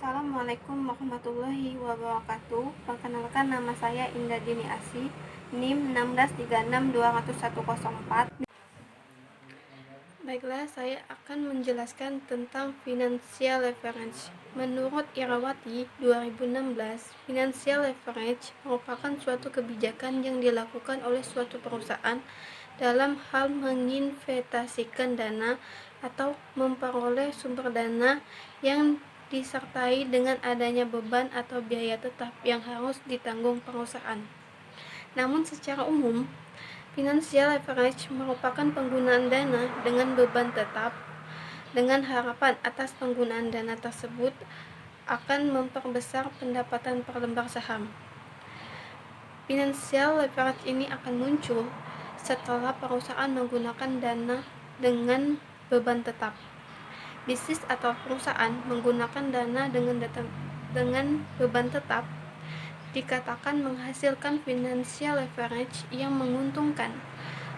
Assalamualaikum warahmatullahi wabarakatuh. Perkenalkan, nama saya Indah Dini Asih, NIM 163620104. Baiklah, saya akan menjelaskan tentang financial leverage. Menurut Irawati 2016, financial leverage merupakan suatu kebijakan yang dilakukan oleh suatu perusahaan dalam hal menginvestasikan dana atau memperoleh sumber dana yang disertai dengan adanya beban atau biaya tetap yang harus ditanggung perusahaan. Namun secara umum, financial leverage merupakan penggunaan dana dengan beban tetap dengan harapan atas penggunaan dana tersebut akan memperbesar pendapatan per lembar saham. Financial leverage ini akan muncul setelah perusahaan menggunakan dana dengan beban tetap. Bisnis atau perusahaan menggunakan dana dengan beban tetap dikatakan menghasilkan financial leverage yang menguntungkan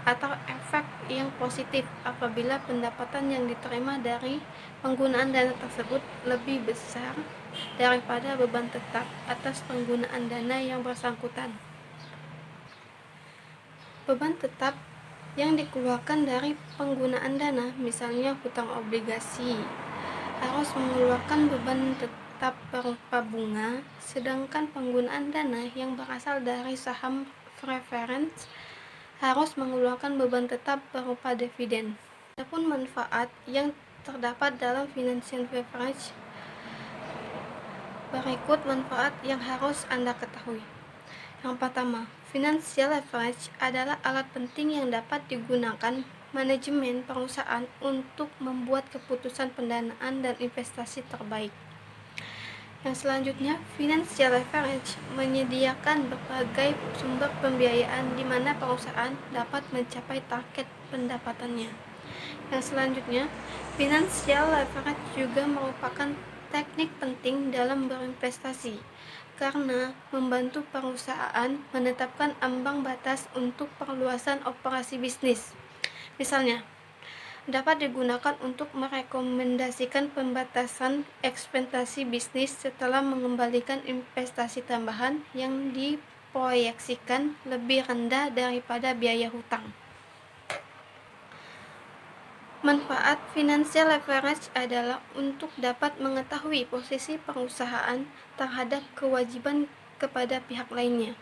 atau efek yang positif apabila pendapatan yang diterima dari penggunaan dana tersebut lebih besar daripada beban tetap atas penggunaan dana yang bersangkutan. Beban tetap yang dikeluarkan dari penggunaan dana, misalnya hutang obligasi, harus mengeluarkan beban tetap berupa bunga, sedangkan penggunaan dana yang berasal dari saham preference harus mengeluarkan beban tetap berupa dividen. Adapun manfaat yang terdapat dalam financial leverage, berikut manfaat yang harus Anda ketahui. Yang pertama, financial leverage adalah alat penting yang dapat digunakan manajemen perusahaan untuk membuat keputusan pendanaan dan investasi terbaik. Yang selanjutnya, financial leverage menyediakan berbagai sumber pembiayaan di mana perusahaan dapat mencapai target pendapatannya. Yang selanjutnya, financial leverage juga merupakan teknik penting dalam berinvestasi karena membantu perusahaan menetapkan ambang batas untuk perluasan operasi bisnis. Misalnya, dapat digunakan untuk merekomendasikan pembatasan ekspektasi bisnis setelah mengembalikan investasi tambahan yang diproyeksikan lebih rendah daripada biaya hutang. Manfaat financial leverage adalah untuk dapat mengetahui posisi perusahaan terhadap kewajiban kepada pihak lainnya,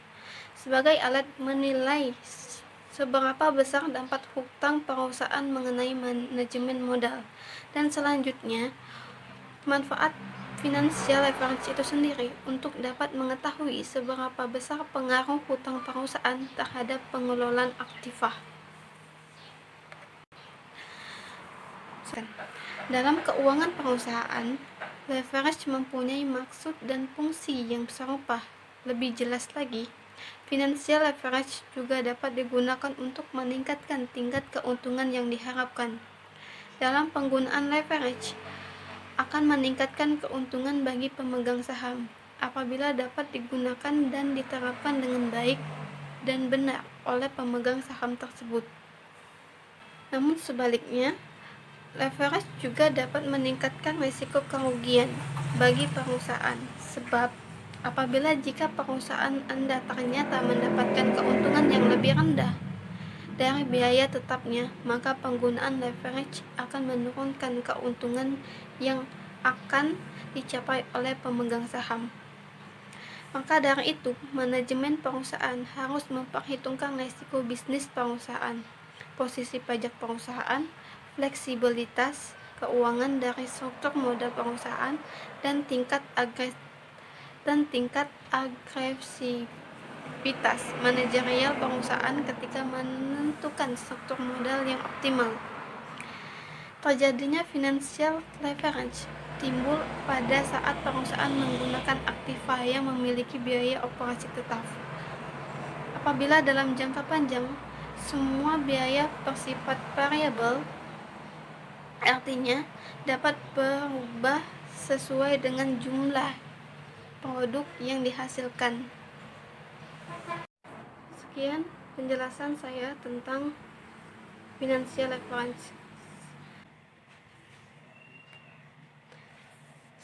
sebagai alat menilai seberapa besar dampak hutang perusahaan mengenai manajemen modal. Dan selanjutnya, manfaat financial leverage itu sendiri untuk dapat mengetahui seberapa besar pengaruh hutang perusahaan terhadap pengelolaan aktiva. Dalam keuangan perusahaan, leverage mempunyai maksud dan fungsi yang serupa. Lebih jelas lagi, financial leverage juga dapat digunakan untuk meningkatkan tingkat keuntungan yang diharapkan. Dalam penggunaan leverage akan meningkatkan keuntungan bagi pemegang saham apabila dapat digunakan dan diterapkan dengan baik dan benar oleh pemegang saham tersebut. Namun sebaliknya, leverage juga dapat meningkatkan risiko kerugian bagi perusahaan, sebab apabila jika perusahaan Anda ternyata mendapatkan keuntungan yang lebih rendah dari biaya tetapnya, maka penggunaan leverage akan menurunkan keuntungan yang akan dicapai oleh pemegang saham. Maka dari itu, manajemen perusahaan harus memperhitungkan risiko bisnis perusahaan, posisi pajak perusahaan, fleksibilitas keuangan dari struktur modal perusahaan, dan tingkat agresivitas manajerial perusahaan ketika menentukan struktur modal yang optimal. Terjadinya financial leverage timbul pada saat perusahaan menggunakan aktiva yang memiliki biaya operasi tetap. Apabila dalam jangka panjang semua biaya bersifat variabel, artinya dapat berubah sesuai dengan jumlah produk yang dihasilkan. Sekian penjelasan saya tentang financial leverage.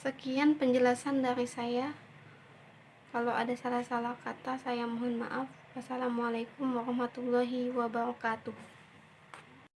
Sekian penjelasan dari saya. Kalau ada salah-salah kata, saya mohon maaf. Wassalamualaikum warahmatullahi wabarakatuh.